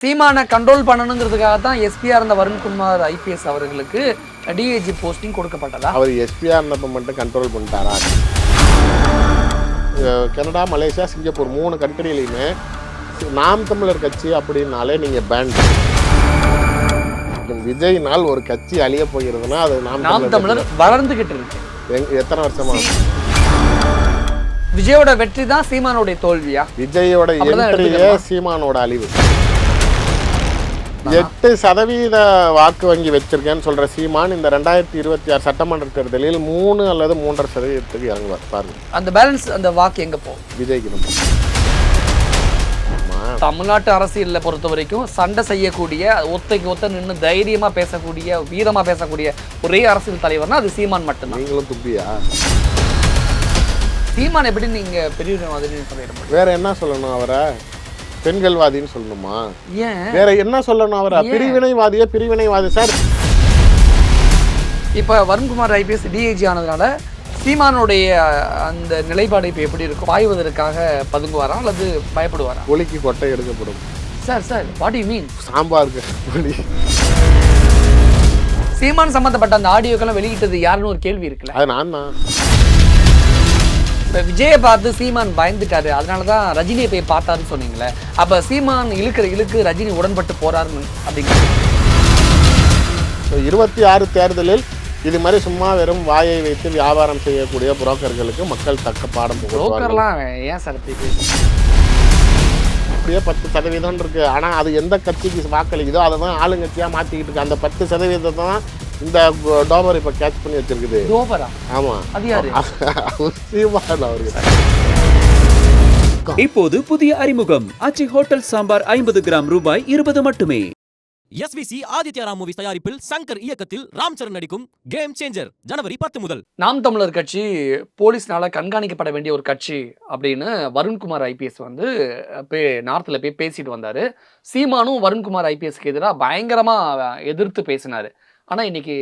சீமானை கண்ட்ரோல் பண்ணணுங்கிறதுக்காக தான் எஸ்பியா இருந்த வருண்குமார் ஐபிஎஸ் அவர்களுக்கு டிஐஜி போஸ்டிங் கொடுக்கப்பட்டதா? அவர் எஸ்பியா இருந்தப்ப மட்டும் கண்ட்ரோல் பண்ணிட்டாரா? கனடா, மலேசியா, சிங்கப்பூர் 3 கண்ட்ரிலையுமே நாம் தமிழர் கட்சி அப்படின்னாலே நீங்கள் பேன். விஜய்னால் ஒரு கட்சி அழிய போகிறதுனா அது நாம் தமிழர் வளர்ந்துகிட்டு இருக்கு. எத்தனை வருஷமா? விஜயோட வெற்றி தான் சீமானோட தோல்வியா? விஜயோட என்ட்ரியே சீமானோட அழிவு. 8% வாக்கு வங்கி வச்சிருக்கேன்னு சொல்ற சீமான் இந்த 2026 சட்டமன்ற தேர்தலில் 3 அல்லது 3.5% இறங்குவார் பாருங்க. அந்த பேலன்ஸ், அந்த வாக்கு எங்க போகும்? விஜய்க்கு. தமிழ்நாட்டு அரசியல்ல பொறுத்த வரைக்கும் சண்டை செய்யக்கூடிய, ஒத்தைக்கு ஒத்த நின்று தைரியமா பேசக்கூடிய, வீரமா பேசக்கூடிய ஒரே அரசியல் தலைவர்னா அது சீமான் மட்டும்தான். நீங்களும் துப்பியா? சீமான் எப்படி நீங்க பெரியவாதின்னு சொல்லிட? வேற என்ன சொல்லணும்? அவரை பெண்கள்வாதின்னு சொல்லணுமா? ஏன் வேற என்ன சொல்லணும்? அவரை பிரிவினைவாதி சார். இப்ப வருண்குமார் ஐபிஎஸ் டிஐஜி ஆனதுனால சீமானுடைய அந்த நிலைப்பாடு இப்ப எப்படி இருக்கும்? பாய்வதற்காக பதுங்குவாரா அல்லது பயப்படுவாரா? ஒலிக்கு கொட்டை எடுக்கப்படும். Sir what you mean? சாம்பாருக்கு ஒலி. சீமான் சம்பந்தப்பட்ட அந்த ஆடியோக்கெல்லாம் வெளியிட்டது யாருன்னு ஒரு கேள்வி இருக்குல்ல? அது நான் தான். இப்போ விஜயை பார்த்து சீமான் பயந்துட்டாரு, அதனால தான் ரஜினியை போய் பார்த்தாருன்னு சொன்னீங்களே. அப்போ சீமான் இழுக்கு ரஜினி உடன்பட்டு போறாருன்னு அப்படிங்கிறது. 26 தேர்தலில் இது மாதிரி சும்மா வெறும் வாயை வைத்து வியாபாரம் செய்யக்கூடிய புரோக்கர்களுக்கு மக்கள் தக்க பாடம் புரோக்கர்லாம் ஏன் சார் அப்படியே 10% இருக்கு. ஆனால் அது எந்த கட்சிக்கு வாக்களிக்குதோ அதை தான் ஆளுங்கட்சியாக மாற்றிக்கிட்டு இருக்கு. அந்த 10% தான் இந்த டோபர் இப்போ கேட்ச் பண்ணி வச்சிருக்குது. டோபரா? ஆமாம். அது யாரு? இப்போது புதிய அறிமுகம் ஆச்சி ஹோட்டல் சாம்பார் 50 கிராம் ரூபாய் 20 மட்டுமே. எஸ்விசி ஆதித்யா ராம் மூவிஸ் தயாரிப்பில் சங்கர் இயக்கத்தில் ராம் சரண் நடிக்கும் கேம் சேஞ்சர் ஜனவரி 10 முதல். நாம் தமிழர் கட்சி போலீஸ்னால கண்காணிக்கப்பட வேண்டிய ஒரு கட்சி அப்படின்னு வருண்குமார் ஐபிஎஸ் வந்து நார்த்தில் போய் பேசிட்டு வந்தாரு. சீமானும் வருண்குமார் ஐபிஎஸ்க்கு எதிராக பயங்கரமா எதிர்த்து பேசினாரு. ஆனால் இன்னைக்கு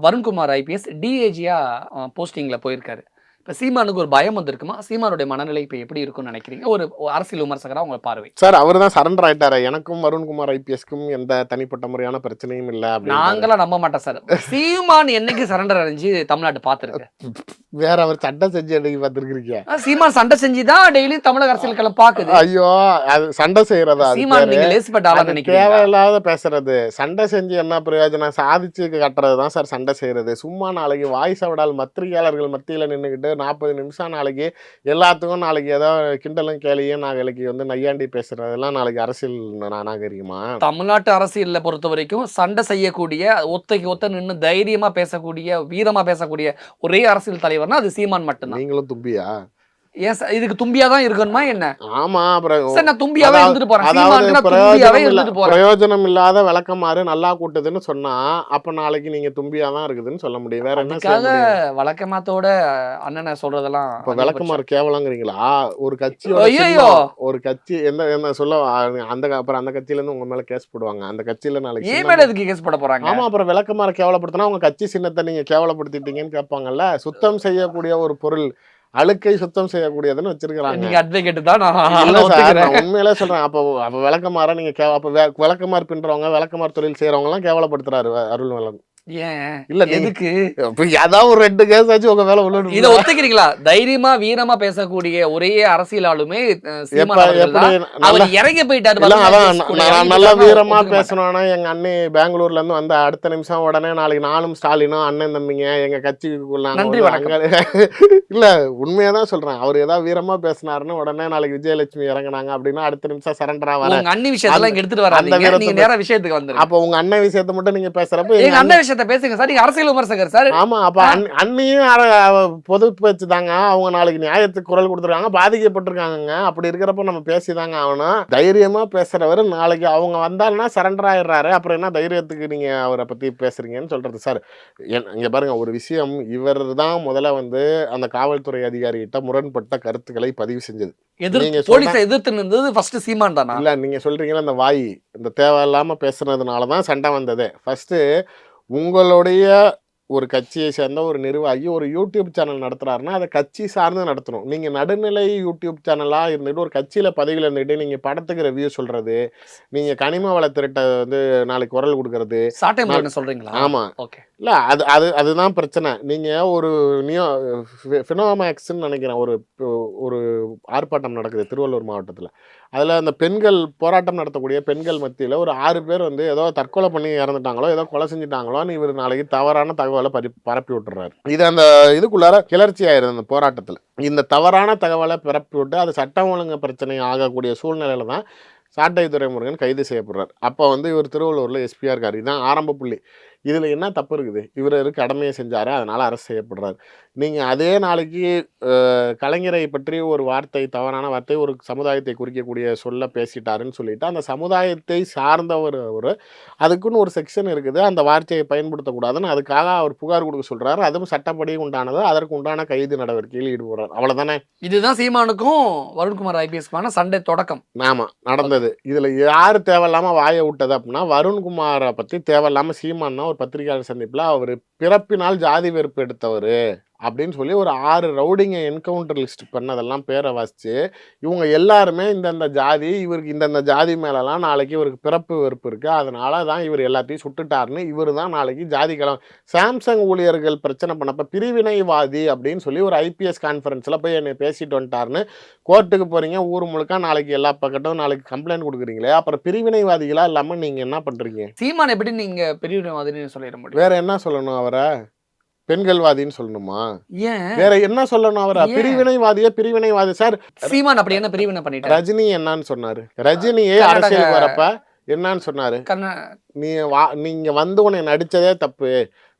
வருண்குமார் ஐபிஎஸ் டிஏஜியாக போஸ்டிங்கில் போயிருக்காரு. இப்போ சீமானுக்கு ஒரு பயம் வந்திருக்குமா? சீமானுடைய மனநிலை இப்போ எப்படி இருக்குன்னு நினைக்கிறீங்க? ஒரு அரசியல் விமர்சகராக உங்களை பார்வை. சார், அவர் தான் சரண்டர் ஆயிட்டாரு. எனக்கும் வருண்குமார் ஐபிஎஸ்க்கும் எந்த தனிப்பட்ட முறையான பிரச்சனையும் இல்லை. நாங்களாம் நம்ப மாட்டோம் சார். சீமான் என்னைக்கு சரண்டர் அடைஞ்சு தமிழ்நாட்டு பார்த்துருக்கு? வேற அவர் சண்டை செஞ்சு என்னைக்கு பார்த்துருக்கீங்க? சீமான் சண்டை செஞ்சு தான் டெய்லி தமிழக அரசியல் பார்க்குது. ஐயோ, அது சண்டை செய்யறதா? சீமான் நீங்க லேசிப்பட்ட ஆளா நினைக்கிறீங்க? தேவையில்லாத பேசுறது. சண்டை செஞ்சு என்ன பிரயோஜனம்? சாதிச்சு கட்டுறது தான் சார் சண்டை செய்யறது. சும்மா நாளைக்கு வாய்ஸ் விடால் பத்திரிகையாளர்கள் மத்தியில் நின்றுக்கிட்டு 40 நிமிஷம் நாளைக்கு எல்லாத்துக்கும் நாளைக்கு ஏதோ கிண்டலும் கேலியும் நாளைக்கு வந்து நையாண்டி பேசுறதெல்லாம் நாளைக்கு அரசியல் நாகரிகமா? தமிழ்நாட்டு அரசியல்ல பொறுத்த வரைக்கும் சண்டை செய்யக்கூடிய, ஒத்தைக்கு ஒத்த நின்று தைரியமா பேசக்கூடிய, வீரமா பேசக்கூடிய ஒரே அரசியல் தலைவர்னா அது சீமான் மட்டும்தான். நீங்களும் தும்பியா? ஏன் சார் இதுக்கு தும்பியா தான் இருக்கணுமா என்ன? ஆமா, சார் நான் தும்பியாவே இருந்துட்டு போறேன். பிரயோஜனம் இல்லாத விளக்கமாறு நல்லா கூட்டுதுன்னு சொன்னா அப்ப நாளைக்கு நீங்க தும்பியா தான் இருக்குதுன்னு சொல்ல முடியும். வேற என்ன? வழக்கமாத்தோட அண்ணனை சொல்றதெல்லாம் இப்ப விளக்கமாறு கேவலங்கிறீங்களா? ஒரு கட்சி என்ன சொல்ல அப்புறம் அந்த கட்சியில இருந்து உங்க மேல கேஸ் போடுவாங்க. அந்த கட்சியில நாளைக்கு ஏன் மேல எதுக்கு கேஸ் போட போறாங்க? ஆமா, அப்புறம் விளக்கமாறு கேவலப்படுத்தினா உங்க கட்சி சின்னத்தை நீங்க கேவலப்படுத்திட்டீங்கன்னு கேட்பாங்கல்ல. சுத்தம் செய்யக்கூடிய ஒரு பொருள் அழுக்கை சுத்தம் செய்யக்கூடியதுன்னு வச்சிருக்காங்க. நீங்க அட்வொகேட் தான், உண்மையிலே சொல்றேன். அப்போ விளக்கமாற நீங்க விளக்கமாறு பின்றவங்க, விளக்கமாறு தொழில் செய்யறவங்க எல்லாம் கேவலப்படுத்துறாரு அருள்வலன். ஏன் இல்ல எதுக்கு? ஏதாவது ஒரு 2 கேஸ் ஆச்சு உங்க மேல உள்ள. இதை ஒத்துக்கிறீங்களா? தைரியமா வீரமா பேசக்கூடிய ஒரே அரசியல் ஆளுமே அவர் இறங்கி போயிட்டாரு. நல்லா வீரமா பேசணும்னா எங்க அண்ணி பெங்களூர்ல இருந்து வந்த அடுத்த நிமிஷம் உடனே நாளைக்கு நானும் ஸ்டாலினும் அண்ணன் தம்பிங்க எங்க கட்சிக்குள்ள நன்றி வணக்கம். இல்ல உண்மையாதான் சொல்றேன். அவர் ஏதாவது வீரமா பேசினாருன்னு உடனே நாளைக்கு விஜயலட்சுமி இறங்கினாங்க அப்படின்னா அடுத்த நிமிஷம் சரண்டரா வர. உங்க அண்ணி விஷயத்தெல்லாம் எடுத்துட்டு வராதீங்க, நீங்க நேரா விஷயத்துக்கு வந்துருங்க. அப்ப உங்க அண்ணன் விஷயத்தை மட்டும் நீங்க பேசுறப்ப எங்க அண்ணன் விஷயத்தை பேசுங்க சார். நீங்க அரசியல் விமர்சகர் சார். ஆமா, அப்ப அண்ணியும் பொது பேச்சு தாங்க. அவங்க நாளைக்கு நியாயத்துக்கு குரல் கொடுத்துருக்காங்க, பாதிக்கப்பட்டிருக்காங்க. அப்படி இருக்கிறப்ப நம்ம பேசிதாங்க ஆகணும். தைரியமா பேசுறவர் நாளைக்கு அவங்க வந்தாங்கன்னா சரண்டர் ஆயிடுறாரு. அப்புறம் என்ன தைரியத்துக்கு நீங்க அவரை பத்தி பேசுறீங்கன்னு சொல்றது சார். இங்க பாருங்க, ஒரு விஷயம், இவர் தான் முதல்ல வந்து அந்த காவல்துறை அதிகாரிகிட்ட முரண்பட்ட கருத்துக்களை பதிவு செஞ்சது. எதிர்த்து நின்றது ஃபர்ஸ்ட் சீமான் தானா? இல்ல, நீங்க சொல்றீங்களா இந்த வாய் இந்த தேவையில்லாம பேசுறதுனாலதான் சண்டை வந்தது. ஃபர்ஸ்ட் உங்களுடைய ஒரு கட்சியை சேர்ந்த ஒரு நிர்வாகி ஒரு யூடியூப் சேனல் நடத்துறாருன்னா அதை கட்சி சார்ந்து நடத்தணும். நீங்கள் நடுநிலை யூடியூப் சேனலாக இருந்துட்டு ஒரு கட்சியில் பதவியில் இருந்துட்டு நீங்கள் படத்துக்கு ரிவ்யூ சொல்கிறது, நீங்கள் கனிம வள திருட்டை வந்து நாளைக்கு குரல் கொடுக்கறது. சாட்டை முறைன்னு சொல்றீங்களா? ஆமாம், ஓகே. இல்லை அது அது அதுதான் பிரச்சனை. நீங்கள் ஒரு ஃபினோமேக்ஸ்ன்னு நினைக்கிறேன், ஒரு ஒரு ஆர்ப்பாட்டம் நடக்குது திருவள்ளூர் மாவட்டத்தில். அதில் அந்த பெண்கள் போராட்டம் நடத்தக்கூடிய பெண்கள் மத்தியில் ஒரு 6 பேர் வந்து ஏதோ தற்கொலை பண்ணி இறந்துட்டாங்களோ ஏதோ கொலை செஞ்சுட்டாங்களோன்னு இவர் நாளைக்கு தவறான தகவலை பரப்பி விட்டுறாரு. இது அந்த இதுக்குள்ளார கிளர்ச்சி ஆயிடுது அந்த போராட்டத்தில். இந்த தவறான தகவலை பரப்பி விட்டு அது சட்டம் ஒழுங்கு பிரச்சனை ஆகக்கூடிய சூழ்நிலையில தான் சாட்டை துரைமுருகன் கைது செய்யப்படுறார். அப்போ வந்து இவர் திருவள்ளூரில் எஸ்பியாக இருக்கார். இதுதான் ஆரம்ப புள்ளி. இதில் என்ன தப்பு இருக்குது? இவர் கடமையை செஞ்சார், அதனால் அரசு செய்யப்படுறார். நீங்கள் அதே நாளைக்கு கலைஞரை பற்றி ஒரு வார்த்தை, தவறான வார்த்தை, ஒரு சமுதாயத்தை குறிக்கக்கூடிய சொல்ல பேசிட்டாருன்னு சொல்லிட்டு அந்த சமுதாயத்தை சார்ந்தவர் அவர், அதுக்குன்னு ஒரு செக்ஷன் இருக்குது, அந்த வார்த்தையை பயன்படுத்தக்கூடாதுன்னு அதுக்காக அவர் புகார் கொடுக்க சொல்கிறாரு. அதுவும் சட்டப்படி உண்டானது, அதற்கு உண்டான கைது நடவடிக்கையில் ஈடுபடுறார். அவ்வளோதானே. இதுதான் சீமானுக்கும் வருண்குமார் ஐபிஎஸ்க்குமான சண்டை தொடக்கம். ஆமாம், நடந்தது. இதில் யார் தேவையில்லாமல் வாயை விட்டது அப்படின்னா வருண்குமாரை பற்றி தேவையில்லாமல் சீமான் ஒரு பத்திரிகையாளர் சந்திப்பில் அவர் பிறப்பினால் ஜாதி வெறுப்பு எடுத்தவர் அப்படின்னு சொல்லி ஒரு 6 ரவுடிங்க என்கவுண்டர் லிஸ்ட் பண்ணதெல்லாம் பேரை வாசிச்சு இவங்க எல்லாருமே இந்தந்த ஜாதி, இவருக்கு இந்தந்த ஜாதி மேலெல்லாம் நாளைக்கு இவருக்கு பிறப்பு வெறுப்பு இருக்குது, அதனால தான் இவர் எல்லாத்தையும் சுட்டுட்டாருன்னு இவர் தான் நாளைக்கு ஜாதி கலம். சாம்சங் ஊழியர்கள் பிரச்சனை பண்ணப்போ பிரிவினைவாதி அப்படின்னு சொல்லி ஒரு ஐபிஎஸ் கான்ஃபரன்ஸில் போய் என்னை பேசிட்டு வந்துட்டாருன்னு கோர்ட்டுக்கு போகிறீங்க, ஊர் முழுக்க நாளைக்கு எல்லா பக்கட்டும் நாளைக்கு கம்ப்ளைண்ட் கொடுக்குறீங்களே, அப்புறம் பிரிவினைவாதிகளா இல்லாமல் நீங்கள் என்ன பண்ணுறீங்க? சீமான் எப்படி நீங்கள் பிரிவினைவாதின்னு சொல்லிட முடியும்? வேற என்ன சொல்லணும்? அவரை பெண்கள்வாதின்னு சொல்லணுமா? ஏன் வேற என்ன சொல்லணும்? அவரை பிரிவினைவாதி சார். சீமான் அப்படி என்ன பிரிவினை பண்ணிட்டாரு? ரஜினி என்னன்னு சொன்னாரு? ரஜினியே அரசியலுக்கு வரப்ப என்னன்னு சொன்னாரு? நீங்க வந்து உன்னை நடிச்சதே தப்பு,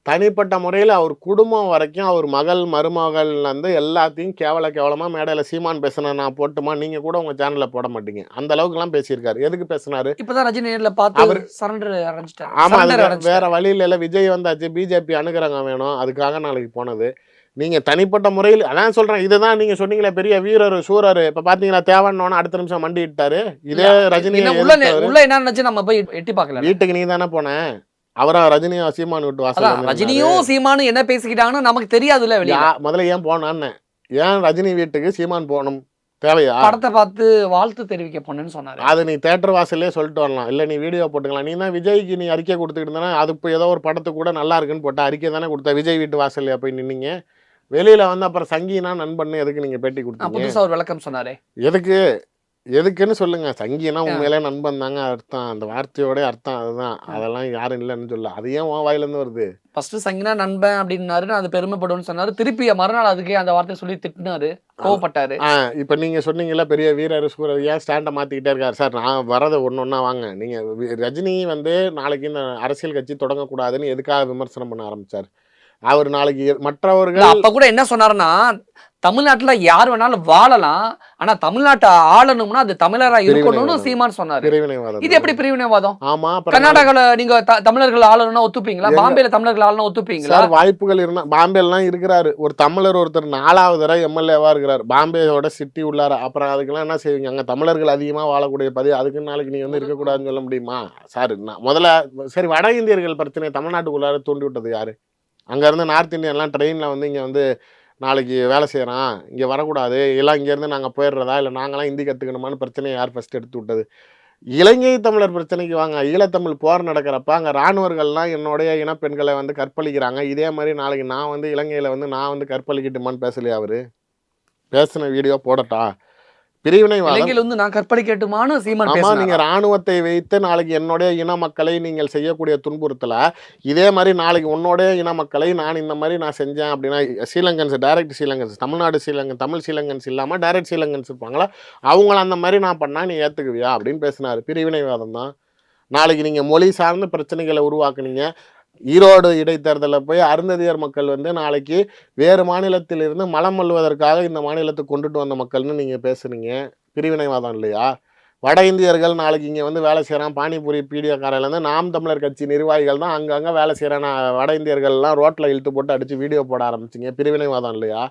தனிப்பட்ட முறையில் அவர் குடும்பம் வரைக்கும் அவர் மகள் மருமகள் வந்து எல்லாத்தையும் கேவலமாக மேடையில் சீமான் பேசின நான் போட்டுமா, நீங்கள் கூட உங்கள் சேனலில் போட மாட்டீங்க, அந்த அளவுக்குலாம் பேசியிருக்காரு. எதுக்கு பேசினாரு? இப்போதான் ரஜினி நேரில் பார்த்து அவர் சரண்டர் அடைஞ்சிட்டாரு. ஆமாம், அது வேற வழியில் இல்லை. விஜய் வந்தாச்சு, பிஜேபி அணுகிறவங்க வேணும், அதுக்காக நாளைக்கு போனது. நீங்கள் தனிப்பட்ட முறையில் அதான் சொல்கிறேன். இதுதான் நீங்கள் சொன்னீங்களே பெரிய வீரர் சூரர், இப்போ பார்த்தீங்களா தேவைன்னு அடுத்த நிமிஷம் மண்டி இட்டாரு. இதே ரஜினி உள்ள என்ன நினச்சி நம்ம போய் எட்டி பார்க்கல. வீட்டுக்கு நீ தானே போனேன், அவரா ரஜினியும் சீமான் விட்டு வாசல். ரஜினியும் சீமானும் என்ன பேசிக்கிட்டாங்கன்னு நமக்கு தெரியாதுல்ல. வெளியே முதல்ல ஏன் போனான்னு, ஏன் ரஜினி வீட்டுக்கு சீமான் போகணும் தேவையா? படத்தை பார்த்து வாழ்த்து தெரிவிக்க போனேன்னு சொன்னாரு. அது நீ தேட்டர் வாசல்லே சொல்லிட்டு வரலாம், இல்லை நீ வீடியோ போட்டுக்கலாம். நீ தான் விஜய்க்கு நீ அறிக்கை கொடுத்துக்கிட்டு இருந்தா, அது இப்போ ஏதோ ஒரு படத்துக்கு கூட நல்லா இருக்குன்னு போட்டா அறிக்கை தானே கொடுத்தா. விஜய் வீட்டு வாசல்லையா போய் நின்னீங்க? வெளியில வந்து அப்புறம் சங்கினா நண்பன்னு எதுக்கு நீங்க பேட்டி கொடுத்தீங்க? புதுசா ஒரு விளக்கம் சொன்னாரே, எதுக்குன்னு சொல்லுங்க. சங்கினா உண்மையிலே நண்பன் தாங்க அர்த்தம், அந்த வார்த்தையோட அர்த்தம் அதுதான். அதெல்லாம் யாரும் இல்லைன்னு சொல்ல, அது ஏன் உன் வாயிலேருந்து வருது? ஃபர்ஸ்ட் சங்கினா நண்பன் அப்படின்னாரு, அது பெருமைப்படும்னு சொன்னாரு. திருப்பி மறுநாள் அதுக்கே அந்த வார்த்தையை சொல்லி திட்டினாரு, கோவப்பட்டாரு. இப்போ நீங்க சொன்னீங்கல்ல பெரிய வீரர் சூரர், ஏன் ஸ்டாண்டை மாத்திக்கிட்டே இருக்காரு சார்? நான் வரதை ஒன்னொன்னா வாங்க. நீங்க ரஜினி வந்து நாளைக்கு இந்த அரசியல் கட்சி தொடங்கக்கூடாதுன்னு எதுக்காக விமர்சனம் பண்ண ஆரம்பிச்சார்? அவர் நாளைக்கு மற்றவர்கள் அப்ப கூட என்ன சொன்னாருன்னா, தமிழ்நாட்டுல யார் வேணாலும் வாழலாம், ஆனா தமிழ்நாட்டை ஆளணும்னா அது தமிழரா இருக்கணும்னு சீமான் சொன்னாரு. பிரிவினைவாதம். இது எப்படி பிரிவினைவாதம்? ஆமா, கர்நாடகால நீங்க தமிழர்கள் ஆளணும்னா ஒத்துப்பீங்களா? பாம்பேல தமிழர்கள் ஆளணும் ஒத்துப்பீங்களா? வாய்ப்புகள் இருந்தா பாம்பேலாம் இருக்கிறாரு ஒரு தமிழர், ஒருத்தர் 4வது தடவை எம்எல்ஏவா இருக்கிறார் பாம்பேயோட சிட்டி உள்ளார. அப்புறம் அதுக்கெல்லாம் என்ன செய்வீங்க? அங்க தமிழர்கள் அதிகமா வாழக்கூடிய பதவி, அதுக்கு நாளைக்கு நீ வந்து இருக்கக்கூடாதுன்னு சொல்ல முடியுமா? சார் முதல்ல சரி, வட இந்தியர்கள் பிரச்சனை தமிழ்நாட்டுக்குள்ளார தூண்டி விட்டது யாரு? அங்க இருந்து நார்த் இந்தியன்லாம் ட்ரெயின்ல வந்து இங்க வந்து நாளைக்கு வேலை செய்கிறான், இங்கே வரக்கூடாது, எல்லாம் இங்கேருந்து நாங்கள் போயிடுறதா, இல்லை நாங்களாம் ஹிந்தி கற்றுக்கணுமான்னு பிரச்சனையை யார் ஃபஸ்ட் எடுத்து விட்டது? இலங்கை தமிழர் பிரச்சனைக்கு வாங்க. ஈழத்தமிழ் போர் நடக்கிறப்ப அங்கே இராணுவர்கள்லாம் என்னுடைய இனப்பெண்களை வந்து கற்பழிக்கிறாங்க. இதே மாதிரி நாளைக்கு நான் வந்து இலங்கையில் வந்து நான் வந்து கற்பழிக்கட்டுமான்னு பேசலையா? அவர் பேசின வீடியோ போடட்டா? பிரிவினைவாதம் வந்து நான் கற்பழிக்கட்டுமான்னு சீமான் பேசினாரா? நீங்க ராணுவத்தை வைத்து நாளைக்கு என்னுடைய இன மக்களை நீங்கள் செய்யக்கூடிய துன்புறுத்தல, இதே மாதிரி நாளைக்கு உன்னோடைய இன மக்களை நான் இந்த மாதிரி நான் செஞ்சேன் அப்படின்னா, ஸ்ரீலங்கன்ஸ் டைரக்ட் ஸ்ரீலங்கன்ஸ், தமிழ்நாடு ஸ்ரீலங்கன் தமிழ் ஸ்ரீலங்கன்ஸ் இல்லாமல் டைரக்ட் ஸ்ரீலங்கன்ஸ் இருப்பாங்களா, அவங்கள அந்த மாதிரி நான் பண்ணா நீ ஏற்றுக்குவியா அப்படின்னு பேசினாரு. பிரிவினைவாதம் தான். நாளைக்கு நீங்க மொழி சார்ந்த பிரச்சனைகளை உருவாக்குனீங்க. ஈரோடு இடைத்தேர்தலில் போய் அருந்ததியர் மக்கள் வந்து நாளைக்கு வேறு மாநிலத்திலிருந்து மலம் அள்ளுவதற்காக இந்த மாநிலத்துக்கு கொண்டுட்டு வந்த மக்கள்னு நீங்கள் பேசுனீங்க. பிரிவினைவாதம் இல்லையா? வட இந்தியர்கள் நாளைக்கு இங்கே வந்து வேலை செய்கிறான், பானிபூரி பீடியோக்காரையிலேருந்து நாம் தமிழர் கட்சி நிர்வாகிகள் தான் அங்கங்கே வேலை செய்கிறான், வட இந்தியர்கள்லாம் ரோட்டில் இழுத்து போட்டு அடித்து வீடியோ போட ஆரம்பிச்சிங்க. பிரிவினைவாதம் இல்லையா?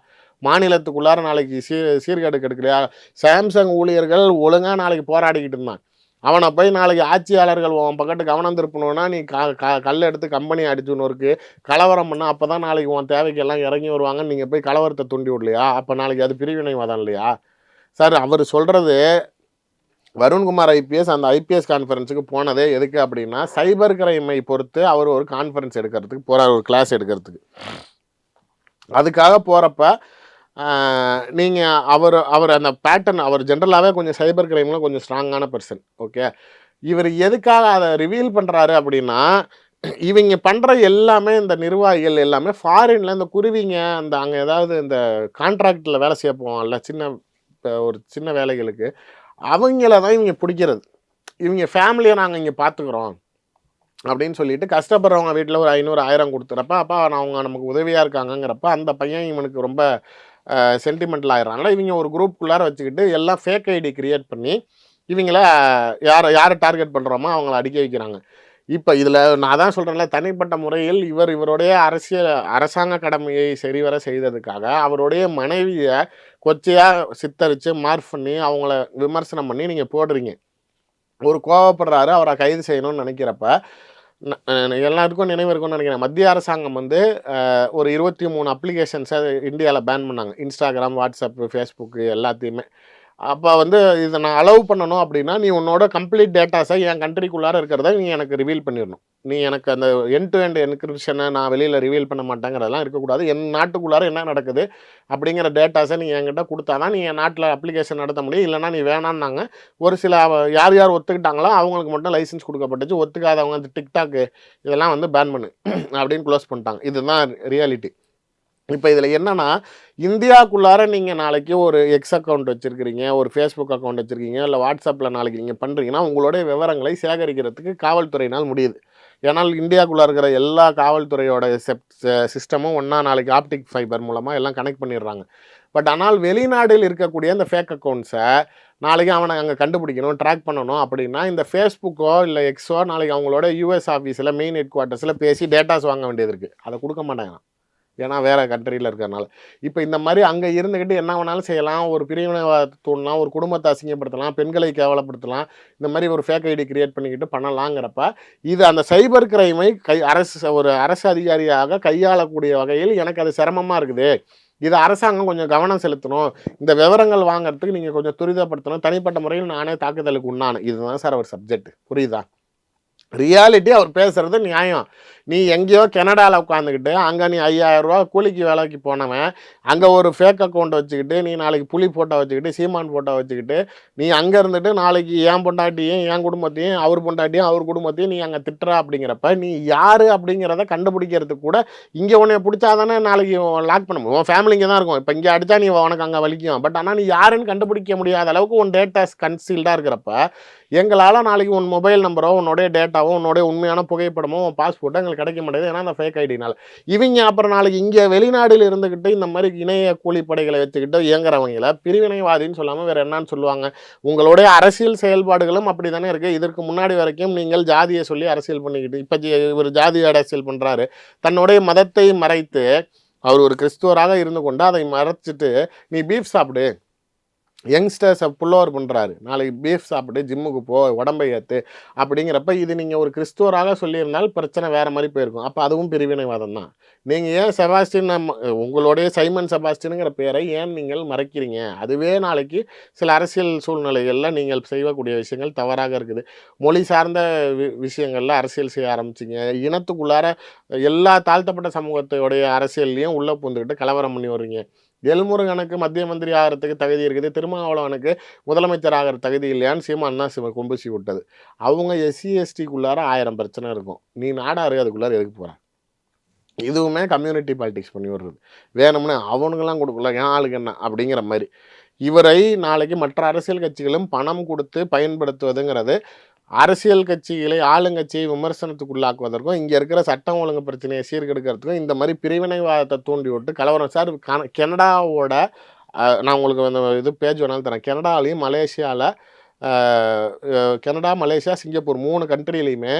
மாநிலத்துக்குள்ளார நாளைக்கு சீர்கேடு கெடுக்கலையா? சாம்சங் ஊழியர்கள் ஒழுங்காக நாளைக்கு போராடிக்கிட்டு இருந்தான். அவனை போய் நாளைக்கு ஆட்சியாளர்கள் உன் பக்கத்து கவனம் திருப்பணும்னா நீ கல் எடுத்து கம்பெனி அடிச்சுன்னு இருக்கு கலவரம் பண்ணால் அப்போ தான் நாளைக்கு உன் தேவைக்கு எல்லாம் இறங்கி வருவாங்க. நீங்கள் போய் கலவரத்தை தூண்டி விடலையா? அப்போ நாளைக்கு அது பிரிவினைவாதம் இல்லையா? சார் அவர் சொல்கிறது வருண்குமார் ஐபிஎஸ் அந்த ஐபிஎஸ் கான்ஃபரன்ஸுக்கு போனதே எதுக்கு அப்படின்னா சைபர் கிரைமை பொறுத்து அவர் ஒரு கான்ஃபரன்ஸ் எடுக்கிறதுக்கு போகிறார், ஒரு கிளாஸ் எடுக்கிறதுக்கு. அதுக்காக போகிறப்ப நீங்கள் அவர் அந்த பேட்டர்ன் அவர் ஜென்ரலாகவே கொஞ்சம் சைபர் கிரைமில் கொஞ்சம் ஸ்ட்ராங்கான பர்சன். ஓகே, இவர் எதுக்காக அதை ரிவீல் பண்ணுறாரு அப்படின்னா இவங்க பண்ணுற எல்லாமே இந்த நிர்வாகிகள் எல்லாமே ஃபாரினில் இந்த குருவிங்க அந்த அங்கே ஏதாவது இந்த கான்ட்ராக்டில் வேலை செய்ய போவாங்கல்ல ஒரு சின்ன வேலைகளுக்கு அவங்கள தான் இவங்க பிடிக்கிறது. இவங்க ஃபேமிலியை நாங்கள் இங்கே பார்த்துக்குறோம் அப்படின்னு சொல்லிட்டு கஷ்டப்படுறவங்க வீட்டில் ஒரு 500 1000 கொடுத்துறப்ப அப்பா அவங்க நமக்கு உதவியாக இருக்காங்கங்கிறப்ப அந்த பையன் இவனுக்கு ரொம்ப சென்டிமெண்டல் ஆயிடுறாங்களா. இவங்க ஒரு குரூப்புக்குள்ளார வச்சுக்கிட்டு எல்லாம் ஃபேக் ஐடி கிரியேட் பண்ணி இவங்கள யாரை டார்கெட் பண்ணுறோமோ அவங்கள அடிக்க வைக்கிறாங்க. இப்போ இதில் நான் அதான் சொல்கிறேன்ல, தனிப்பட்ட முறையில் இவருடைய அரசாங்க கடமையை சரிவர செய்ததுக்காக அவருடைய மனைவியை கொச்சையாக சித்தரித்து மார்க் பண்ணி அவங்கள விமர்சனம் பண்ணி நீங்கள் போடுறீங்க. ஒரு கோவப்படுறாரு, அவரை கைது செய்யணும்னு நினைக்கிறப்ப எல்லாருக்கும் நினைவு இருக்கும்னு நினைக்கிறேன். மத்திய அரசாங்கம் ஒரு 23 அப்ளிகேஷன்ஸை இந்தியாவில் பேன் பண்ணாங்க. இன்ஸ்டாகிராம், வாட்ஸ்அப்பு, ஃபேஸ்புக்கு எல்லாத்தையுமே. அப்போ இதை நான் அலோவ் பண்ணணும் அப்படின்னா நீ உன்னோட கம்ப்ளீட் டேட்டாஸை என் கண்ட்ரிக்குள்ளார இருக்கிறத நீ எனக்கு ரிவீல் பண்ணிடணும். நீ எனக்கு அந்த எண்ட் டு எண்ட் என்கிரிப்ஷனை நான் வெளியில் ரிவீல் பண்ண மாட்டேங்கிறதெல்லாம் இருக்கக்கூடாது. என் நாட்டுக்குள்ளார என்ன நடக்குது அப்படிங்கிற டேட்டாஸை நீ என்கிட்ட கொடுத்தாதான் நீ என் நாட்டில் அப்ளிகேஷன் நடத்த முடியும். இல்லைனா நீ வேணான்னாங்க. ஒரு சில யார் ஒத்துக்கிட்டாங்களோ அவங்களுக்கு மட்டும் லைசன்ஸ் கொடுக்கப்பட்டுச்சு. ஒத்துக்காதவங்க அந்த டிக்டாக்கு இதெல்லாம் பேன் பண்ணு அப்படின்னு க்ளோஸ் பண்ணிட்டாங்க. இதுதான் ரியாலிட்டி. இப்போ இதில் என்னென்னா இந்தியாவுக்குள்ளார நீங்கள் நாளைக்கு ஒரு எக்ஸ் அக்கௌண்ட் வச்சுருக்கிறீங்க, ஒரு ஃபேஸ்புக் அக்கௌண்ட் வச்சுருக்கீங்க, இல்லை வாட்ஸ்அப்பில் நாளைக்கு நீங்கள் பண்ணுறீங்கன்னா உங்களுடைய விவரங்களை சேகரிக்கிறதுக்கு காவல்துறையினால் முடியுது. ஏன்னால் இந்தியாவுக்குள்ளே இருக்கிற எல்லா காவல்துறையோட சிஸ்டமும் ஒன்றா நாளைக்கு ஆப்டிக் ஃபைபர் மூலமாக எல்லாம் கனெக்ட் பண்ணிடுறாங்க. பட் ஆனால் வெளிநாட்டில் இருக்கக்கூடிய இந்த ஃபேக் அக்கௌண்ட்ஸை நாளைக்கு அவனை அங்கே கண்டுபிடிக்கணும், ட்ராக் பண்ணணும் அப்படின்னா இந்த ஃபேஸ்புக்கோ இல்லை எக்ஸோ நாளைக்கு அவங்களோட யூஎஸ் ஆஃபீஸில் மெயின் ஹெட் குவார்ட்டர்ஸில் பேசி டேட்டாஸ் வாங்க வேண்டியது இருக்குது. அதை கொடுக்க மாட்டாங்க, ஏன்னா வேறு கண்ட்ரியில் இருக்கிறனால. இப்போ இந்த மாதிரி அங்கே இருந்துக்கிட்டு என்ன வேணாலும் செய்யலாம். ஒரு பிரிவினைவாதத்தை தூண்டலாம், ஒரு குடும்பத்தை அசிங்கப்படுத்தலாம், பெண்களை கேவலப்படுத்தலாம், இந்த மாதிரி ஒரு ஃபேக் ஐடி கிரியேட் பண்ணிக்கிட்டு பண்ணலாங்கிறப்ப இது அந்த சைபர் கிரைமை ஒரு அரசு அதிகாரியாக கையாளக்கூடிய வகையில் எனக்கு அது சிரமமாக இருக்குது. இது அரசாங்கம் கொஞ்சம் கவனம் செலுத்தணும். இந்த விவரங்கள் வாங்கிறதுக்கு நீங்கள் கொஞ்சம் துரிதப்படுத்தணும். தனிப்பட்ட முறையில் நானே தாக்குதலுக்கு உண்டான இதுதான் சார் அவர் சப்ஜெக்ட். புரியுதா? ரியாலிட்டி அவர் பேசுகிறது நியாயம். நீ எங்கேயோ கனடாவில் உட்காந்துக்கிட்டு அங்கே நீ 5000 ரூபா கூலிக்கு வேலைக்கு போனவன் அங்கே ஒரு ஃபேக் அக்கௌண்ட் வச்சுக்கிட்டு நீ நாளைக்கு புலி ஃபோட்டோ வச்சுக்கிட்டு சீமான் ஃபோட்டோ வச்சுக்கிட்டு நீ அங்கே இருந்துட்டு நாளைக்கு என் பொண்டாட்டியும் என் குடும்பத்தையும் அவர் பொண்டாட்டியும் அவர் குடும்பத்தையும் நீ அங்கே திட்டுற அப்படிங்கிறப்ப நீ யார் அப்படிங்கிறத கண்டுபிடிக்கிறதுக்கு கூட இங்கே உன்னை பிடிச்சாதானே நாளைக்கு லாக் பண்ண முடியும். உன் ஃபேமிலி இங்கே தான் இருக்கும். இப்போ இங்கே அடித்தா நீ உனக்கு அங்கே வலிக்கும். பட் ஆனால் நீ யாருன்னு கண்டுபிடிக்க முடியாத அளவுக்கு உன் டேட்டாஸ் கன்சீல்டாக இருக்கிறப்ப எங்களால் நாளைக்கு உன் மொபைல் நம்பரோ உன்னோடைய டேட்டாவோ உன்னோடைய உண்மையான புகைப்படமோ உன் பாஸ்போர்ட்டோ எங்களுக்கு கிடைக்க மாட்டேங்குது. ஏன்னா அந்த ஃபேக் ஐடினால இவங்க அப்புறம் நாளைக்கு இங்கே வெளிநாட்டில் இருந்துக்கிட்டு இந்த மாதிரி இணைய கூலிப்படைகளை வச்சுக்கிட்டு இயங்குறவங்கள பிரிவினைவாதின்னு சொல்லாமல் வேறு என்னன்னு சொல்லுவாங்க. உங்களுடைய அரசியல் செயல்பாடுகளும் அப்படி தானே இருக்குது. இதற்கு முன்னாடி வரைக்கும் நீங்கள் ஜாதியை சொல்லி அரசியல் பண்ணிக்கிட்டு இப்போ இவர் ஜாதி அரசியல் பண்ணுறாரு. தன்னுடைய மதத்தை மறைத்து அவர் ஒரு கிறிஸ்துவராக இருந்து கொண்டு அதை மறைச்சிட்டு நீ பீஃப் சாப்பிடு, யங்ஸ்டர்ஸை புல்லோவர் பண்ணுறாரு, நாளைக்கு பீஃப் சாப்பிட்டு ஜிம்முக்கு போ, உடம்பை ஏற்று அப்படிங்கிறப்ப இது நீங்கள் ஒரு கிறிஸ்துவராக சொல்லியிருந்தால் பிரச்சனை வேறு மாதிரி போயிருக்கும். அப்போ அதுவும் பிரிவினைவாதம் தான். நீங்கள் ஏன் செபாஸ்டின் உங்களுடைய சைமன் செபாஸ்டினுங்கிற பேரை ஏன் நீங்கள் மறைக்கிறீங்க? அதுவே நாளைக்கு சில அரசியல் சூழ்நிலைகளில் நீங்கள் செய்யக்கூடிய விஷயங்கள் தவறாக இருக்குது. மொழி சார்ந்த விஷயங்களில் அரசியல் செய்ய ஆரம்பிச்சிங்க. இனத்துக்குள்ளார எல்லா தாழ்த்தப்பட்ட சமூகத்தோடைய அரசியல்லையும் உள்ளே பூந்துக்கிட்டு கலவரம் பண்ணி வர்றீங்க. எல்முருகனுக்கு மத்திய மந்திரி ஆகிறதுக்கு தகுதி இருக்குது, திருமாவளவனுக்கு முதலமைச்சர் ஆகிற தகுதி இல்லையான்னு சீமான் தான் கும்புசி விட்டது. அவங்க எஸ்சி எஸ்டிக்குள்ளார 1000 பிரச்சனை இருக்கும். நீ நாடாரு அதுக்குள்ளார எதுக்கு போகிற? இதுவுமே கம்யூனிட்டி பாலிடிக்ஸ் பண்ணி வர்றது. வேணும்னு அவனுங்கெல்லாம் கொடுக்கல, என் ஆளுக்கு என்ன அப்படிங்கிற மாதிரி. இவரை நாளைக்கு மற்ற அரசியல் கட்சிகளும் பணம் கொடுத்து பயன்படுத்துவதுங்கிறது அரசியல் கட்சிகளை ஆளுங்கட்சியை விமர்சனத்துக்குள்ளாக்குவதற்கும் இங்கே இருக்கிற சட்டம் ஒழுங்கு பிரச்சனையை சீர்கெடுக்கிறதுக்கும் இந்த மாதிரி பிரிவினைவாதத்தை தூண்டி விட்டு கலவரம். சார் கனடாவோட நான் உங்களுக்கு இது பேஜ் வேணாலும் தரேன். கனடாலையும் மலேசியாவில் கனடா, மலேசியா, சிங்கப்பூர் 3 கண்ட்ரிலையுமே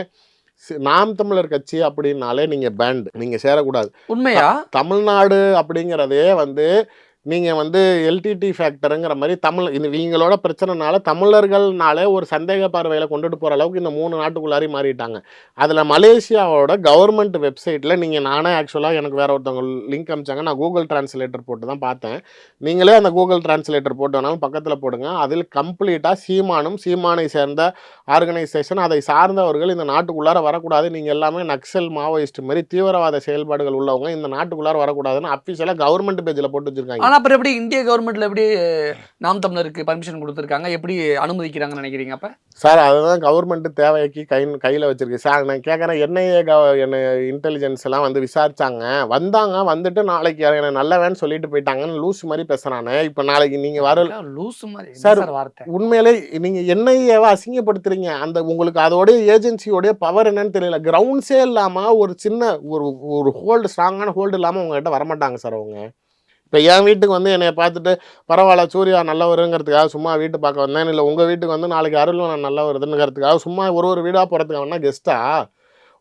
நாம் தமிழர் கட்சி அப்படின்னாலே நீங்கள் பேண்ட், நீங்கள் சேரக்கூடாது. உண்மையா? தமிழ்நாடு அப்படிங்கிறதே நீங்கள் வந்து எல்டிடி ஃபேக்டருங்கிற மாதிரி இவங்களோட பிரச்சனைனால தமிழர்கள்னாலே ஒரு சந்தேக பார்வையில் கொண்டுட்டு போகிற அளவுக்கு இந்த 3 நாட்டுக்குள்ளாரையும் மாறிட்டாங்க. அதில் மலேசியாவோட கவர்மெண்ட் வெப்சைட்டில் நானே ஆக்சுவலாக எனக்கு வேற ஒருத்தவங்க லிங்க் அனுப்பிச்சாங்க, நான் கூகுள் டிரான்ஸ்லேட்டர் போட்டு தான் பார்த்தேன். நீங்களே அந்த கூகுள் டிரான்ஸ்லேட்டர் போட்டு வேணாலும் பக்கத்தில் போடுங்க. அதில் கம்ப்ளீட்டாக சீமானை சேர்ந்த ஆர்கனைசேஷன், அதை சார்ந்தவர்கள் இந்த நாட்டுக்குள்ளார வரக்கூடாது, நீங்கள் எல்லாமே நக்சல் மாவோயிஸ்ட் மாதிரி தீவிரவாத செயல்பாடுகள் உள்ளவங்க இந்த நாட்டுக்குள்ளார வரக்கூடாதுன்னு அஃபிஷியலாக கவர்மெண்ட் பேஜில் போட்டு வச்சிருக்காங்க. ஆனால் அப்புறம் எப்படி இந்திய கவர்மெண்ட்ல எப்படி நாம் தமிழருக்கு பர்மிஷன் கொடுத்துருக்காங்க, எப்படி அனுமதிக்கிறாங்கன்னு நினைக்கிறீங்க? அப்போ சார் அதுதான் கவர்மெண்ட் தேவைக்கு கையில் வச்சிருக்கு சார். நான் கேட்குறேன், இன்டெலிஜென்ஸ் எல்லாம் வந்து விசாரிச்சாங்க, வந்துட்டு நாளைக்கு எனக்கு நல்லவேன்னு சொல்லிட்டு போயிட்டாங்கன்னு லூஸ் மாதிரி பேசுறானே. இப்போ நாளைக்கு நீங்கள் வர லூஸ் மாதிரி சார் வார்த்தை. உண்மையிலே நீங்கள் என்ஐஏவை அசிங்கப்படுத்துறீங்க. உங்களுக்கு அதோடைய ஏஜென்சியோடைய பவர் என்னன்னு தெரியல. கிரவுண்ட்ஸே இல்லாமல் ஒரு சின்ன ஒரு ஹோல்டு, ஸ்ட்ராங்கான ஹோல்டு இல்லாமல் உங்ககிட்ட வரமாட்டாங்க சார் அவங்க. இப்போ என் வீட்டுக்கு வந்து என்னை பார்த்துட்டு பரவாயில்ல சூர்யா நல்லவருங்கிறதுக்காக சும்மா வீட்டு பார்க்க வந்தேன், இல்லை உங்கள் வீட்டுக்கு வந்து நாளைக்கு அருள்வன் நல்லவருதுங்கிறதுக்காக சும்மா ஒரு வீடாக போகிறதுக்கு வேணா கெஸ்ட்டா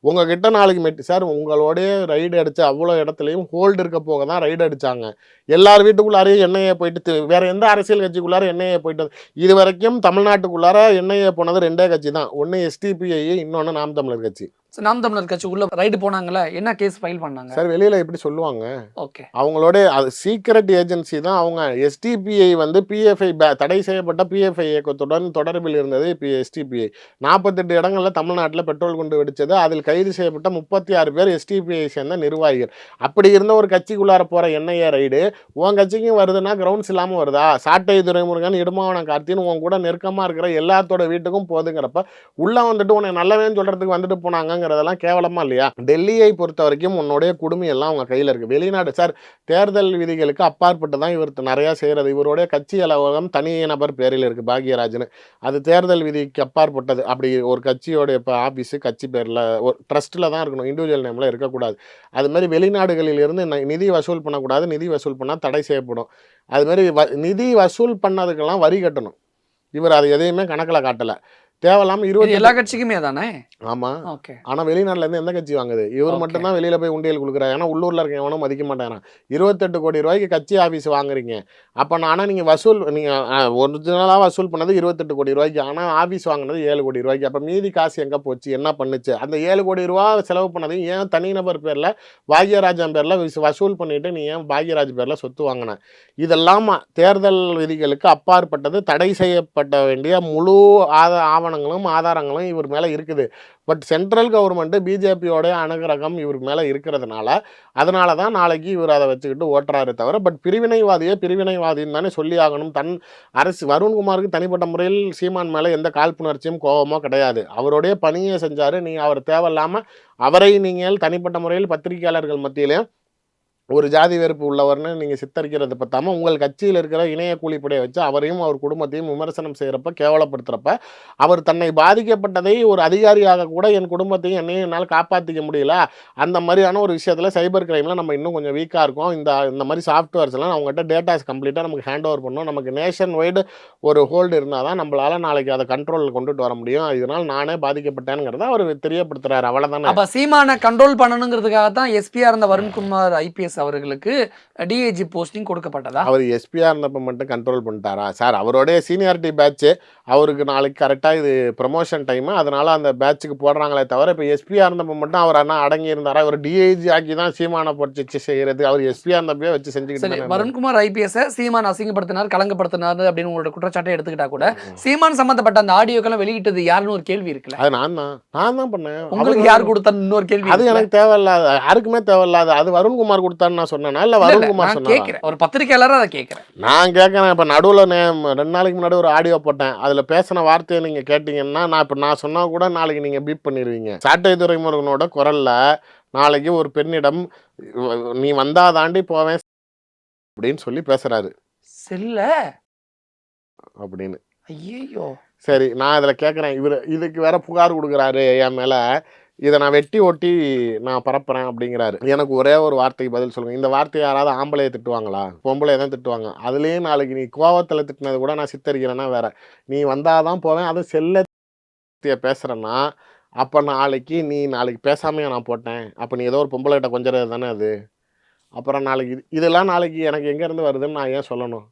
உங்ககிட்ட நாளைக்கு சார் உங்களோடைய ரைடு அடித்து அவ்வளோ இடத்துலையும் ஹோல்டு இருக்க போக தான் ரைடு அடித்தாங்க. எல்லார் வீட்டுக்குள்ளாரையும் என்ஐஏ போயிட்டு வேறு எந்த அரசியல் கட்சிக்குள்ளார என்ஐஏ போயிட்டு இது வரைக்கும் தமிழ்நாட்டுக்குள்ளார என்ஐஏ போனது 2 கட்சி தான். ஒன்று எஸ்டிபிஐ, இன்னொன்று நாம் தமிழர் கட்சி. நாம் தமிழர் கட்சி உள்ள ரைடு போனாங்களா, என்ன கேஸ் ஃபைல் பண்ணாங்க சார்? வெளியில் எப்படி சொல்லுவாங்க? ஓகே, அவங்களோட அது சீக்ரெட் ஏஜென்சி தான் அவங்க. எஸ்டிபிஐ வந்து பிஎஃப்ஐ தடை செய்யப்பட்ட பிஎஃப்ஐ இயக்கத்துடன் தொடர்பில் இருந்தது. இப்போ எஸ்டிபிஐ 48 இடங்களில் தமிழ்நாட்டில் பெட்ரோல் குண்டு வெடிச்சது. அதில் கைது செய்யப்பட்ட 36 பேர் எஸ்டிபிஐ சேர்ந்த நிர்வாகிகள். அப்படி இருந்த ஒரு கட்சிக்குள்ளார போகிற என்ஐஏ ரைடு உன் கட்சிக்கும் வருதுன்னா கிரவுண்ட்ஸ் இல்லாமல் வருதா? சாட்டை துரைமுருகன், இடுமாவனம் கார்த்தின்னு உன் கூட நெருக்கமாக இருக்கிற எல்லாத்தோட வீட்டுக்கும் போதுங்கிறப்ப உள்ளே வந்துட்டு உன்னை நல்லவேன்னு சொல்கிறதுக்கு வந்துட்டு போனாங்கங்கிறதெல்லாம் கேவலமா இல்லையா? டெல்லியை பொறுத்த வரைக்கும் உன்னுடைய குடுமையெல்லாம் அவங்க கையில் இருக்குது. வெளிநாடு சார் தேர்தல் விதிகளுக்கு அப்பாற்பட்டு தான் இவர் நிறையா செய்கிறது. இவருடைய கட்சி அலுவலகம் தனி நபர் பேரில் இருக்குது, பாக்யராஜ்னு. அது தேர்தல் விதிக்கு அப்பாற்பட்டது. அப்படி ஒரு கட்சியோடைய இப்போ ஆஃபீஸு கட்சி பேரில் ஒரு ட்ரஸ்ட்டில் தான் இருக்கணும், இண்டிவிஜுவல் நேமில் இருக்கக்கூடாது. அதுமாதிரி வெளிநாடுகளில் இருந்து நிதி வசூல் பண்ணக்கூடாது, நிதி வசூல் பண்ணால் தடை செய்யப்படும். அதுமாதிரி நிதி வசூல் பண்ணதுக்கெல்லாம் வரி கட்டணும். இவர் அது எதையுமே கணக்கில் காட்டலை. தேவையில்லாமல் 20 எல்லா கட்சிக்குமே தானே. ஆமாம். ஓகே. ஆனால் வெளிநாட்டிலேருந்து எந்த கட்சி வாங்குது? இவர் மட்டும்தான் வெளியில் போய் உண்டியல் கொடுக்குறாரு. ஏன்னா உள்ளூரில் இருக்க எவனும் மதிக்க மாட்டேறான். 28 கோடி ரூபாய்க்கு கட்சி ஆஃபீஸ் வாங்குறீங்க. அப்போ ஆனால் நீங்கள் ஒரிஜினலாக வசூல் பண்ணது 28 கோடி ரூபாய்க்கு, ஆனால் ஆஃபீஸ் வாங்கினது 7 கோடி ரூபாய்க்கு. அப்போ மீதி காசு எங்கே போச்சு, என்ன பண்ணுச்சு? அந்த 7 கோடி ரூபா செலவு பண்ணது ஏன் தனிநபர் பேரில் பாக்யராஜன் பேரில் வசூல் பண்ணிவிட்டு நீ ஏன் பாக்யராஜ் பேரில் சொத்து வாங்கின? இதெல்லாம் தேர்தல் விதிகளுக்கு அப்பாற்பட்டது. தடை செய்யப்பட்ட வேண்டிய முழு ஆதாரங்களும் இவர் மேலே இருக்குது. பட் சென்ட்ரல் கவர்மெண்ட்டு பிஜேபியோட அனுகிரகம் இவர் மேலே அதனால தான் நாளைக்கு இவர் அதை வச்சுக்கிட்டு ஓட்டுறாரு தவிர, பட் பிரிவினைவாதின்னு தானே சொல்லி ஆகணும். வருண்குமாருக்கு தனிப்பட்ட முறையில் சீமான் மேலே எந்த காழ்ப்புணர்ச்சியும் கோபமோ கிடையாது. அவருடைய பணியை செஞ்சார். அவர் தேவையில்லாமல் அவரை நீங்கள் தனிப்பட்ட முறையில் பத்திரிகையாளர்கள் மத்தியிலே ஒரு ஜாதி வெறுப்பு உள்ளவர்னு நீங்கள் சித்தரிக்கிறது பத்தாமல் உங்கள் கட்சியில் இருக்கிற இணைய கூலிப்படையை வச்சு அவரையும் அவர் குடும்பத்தையும் விமர்சனம் செய்கிறப்ப, கேவலப்படுத்துகிறப்ப, அவர் தன்னை பாதிக்கப்பட்டதை ஒரு அதிகாரியாக கூட என் குடும்பத்தையும் என்னையும் என்னால் காப்பாற்றிக்க முடியல, அந்த மாதிரியான ஒரு விஷயத்தில் சைபர் கிரைமில் நம்ம இன்னும் கொஞ்சம் வீக்காக இருக்கோம். இந்த மாதிரி சாஃப்ட்வேர்ஸ்லாம் அவங்ககிட்ட டேட்டாஸ் கம்ப்ளீட்டாக நமக்கு ஹேண்ட் ஓவர் பண்ணணும். நமக்கு நேஷன் வைடு ஒரு ஹோல்டு இருந்தால் தான் நம்மளால் நாளைக்கு அதை கண்ட்ரோலில் கொண்டுட்டு வர முடியும். இதனால் நானே பாதிக்கப்பட்டேங்கிறத அவர் தெரியப்படுத்துகிறார். அவ்வளோதானே. அப்போ சீமானை கண்ட்ரோல் பண்ணணுங்கிறதுக்காக தான் எஸ்பியாக இருந்த வருண்குமார் ஐபிஎஸ் அவர்களுக்கு டிஐஜி போஸ்டிங் கொடுக்கப்பட்டதா? அவர் எஸ்பியாக இருந்தப்போ மட்டும் கண்ட்ரோல் பண்ணிட்டாரா சார்? அவருடைய சீனியாரிட்டி பேட்ச்சு அவருக்கு நாளைக்கு கரெக்டாக இது ப்ரமோஷன் டைமு, அதனால அந்த பேட்சுக்கு போடுறாங்களே தவிர, இப்போ எஸ்பியாக இருந்தப்போ மட்டும் அவர் அண்ணா அடங்கி இருந்தாரா? அவர் டிஐஜி ஆக்கி தான் சீமானை போட்டு செய்கிறது. அவர் எஸ்பியாக இருந்தப்போ வச்சு செஞ்சுக்கிட்டு வருண்குமார் ஐபிஎஸ் சீமான் அசிங்கப்படுத்தினார், கலங்கப்படுத்தினார் அப்படின்னு உங்களோட குற்றச்சாட்டை எடுத்துக்கிட்டா கூட சீமான் சம்பந்தப்பட்ட அந்த ஆடியோக்கெல்லாம் வெளியிட்டது யாருன்னு ஒரு கேள்வி இருக்குல்ல? அது நான் தான் பண்ணேன். உங்களுக்கு யார் கொடுத்தான்னு இன்னொரு கேள்வி. அது எனக்கு தேவையில்லாத, யாருக்குமே தேவையில்லாத. அது வருண்குமார் கொடுத்தான்னு நான் சொன்னேன்னா இல்லை வருண்குமார் சொன்னேன்? ஒரு பத்திரிகையாளராக அதை கேட்குறேன். நான் கேட்குறேன். இப்போ நடுவில் 2 நாளைக்கு முன்னாடி ஒரு ஆடியோ போட்டேன். அதில் பேசின வார்த்தையை நீங்கள் கேட்டிங்கன்னா நான் சொன்னால் கூட நாளைக்கு நீங்கள் பீப் பண்ணிடுவீங்க. சாட்டை துரைமுருகனோட குரலில் நாளைக்கு ஒரு பெண்ணிடம் நீ வந்தால் தாண்டி போவேன் அப்படின்னு சொல்லி பேசுகிறாரு செல்ல அப்படின்னு. ஐயோ சரி, நான் இதில் கேட்குறேன், இதுக்கு வேற புகார் கொடுக்குறாரு என் மேலே, இதை நான் வெட்டி ஒட்டி நான் பரப்புறேன் அப்படிங்கிறாரு. எனக்கு ஒரே ஒரு வார்த்தைக்கு பதில் சொல்லுங்கள். இந்த வார்த்தையை யாராவது ஆம்பளையை திட்டுவாங்களா? பொம்பளையை தான் திட்டுவாங்க. அதுலேயும் நாளைக்கு நீ கோவத்தில் திட்டினது கூட நான் சித்தரிக்கிறேன்னா வேற. நீ வந்தாதான் போவேன், அதுவும் செல்ல பேசுகிறேன்னா அப்போ நாளைக்கு பேசாமையே நான் போட்டேன். அப்போ நீ ஏதோ ஒரு பொம்பளைகிட்ட கொஞ்சம் தானே அது. அப்புறம் நாளைக்கு இதெல்லாம் நாளைக்கு எனக்கு எங்கேருந்து வருதுன்னு நான் ஏன் சொல்லணும்?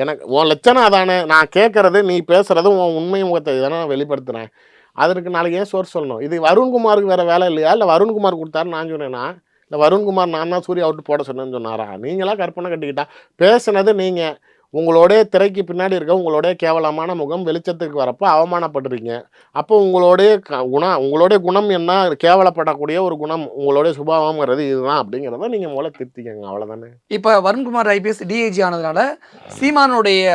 எனக்கு உன் லட்சணம் அதானே, நான் கேட்குறது நீ பேசுறது உன் உண்மை முகத்தை தானே நான் வெளிப்படுத்துகிறேன். அதற்கு நாளைக்கு ஏன் சோர்ஸ் சொல்லணும்? இது வருண்குமாருக்கு வேறு வேலை இல்லையா? இல்லை வருண்குமார் கொடுத்தாரு நான் சொன்னேன்னா, இல்லை வருண்குமார் நான் தான் சூர்யா விட்டு போட சொன்னேன்னு சொன்னாரா? நீங்களா கற்பனை கட்டிக்கிட்டா? பேசுனது நீங்கள். உங்களுடைய திரைக்கு பின்னாடி இருக்க உங்களுடைய கேவலமான முகம் வெளிச்சத்துக்கு வரப்போ அவமானப்படுறீங்க. அப்போ உங்களுடைய உங்களுடைய குணம் என்ன? கேவலப்படக்கூடிய ஒரு குணம் உங்களுடைய சுபாவம்ங்கிறது இதுதான் அப்படிங்கிறத நீங்கள் முதல்ல திருத்திக்கங்க. அவ்வளோதானே. இப்போ வருண்குமார் ஐபிஎஸ் டிஐஜி ஆனதுனால சீமானுடைய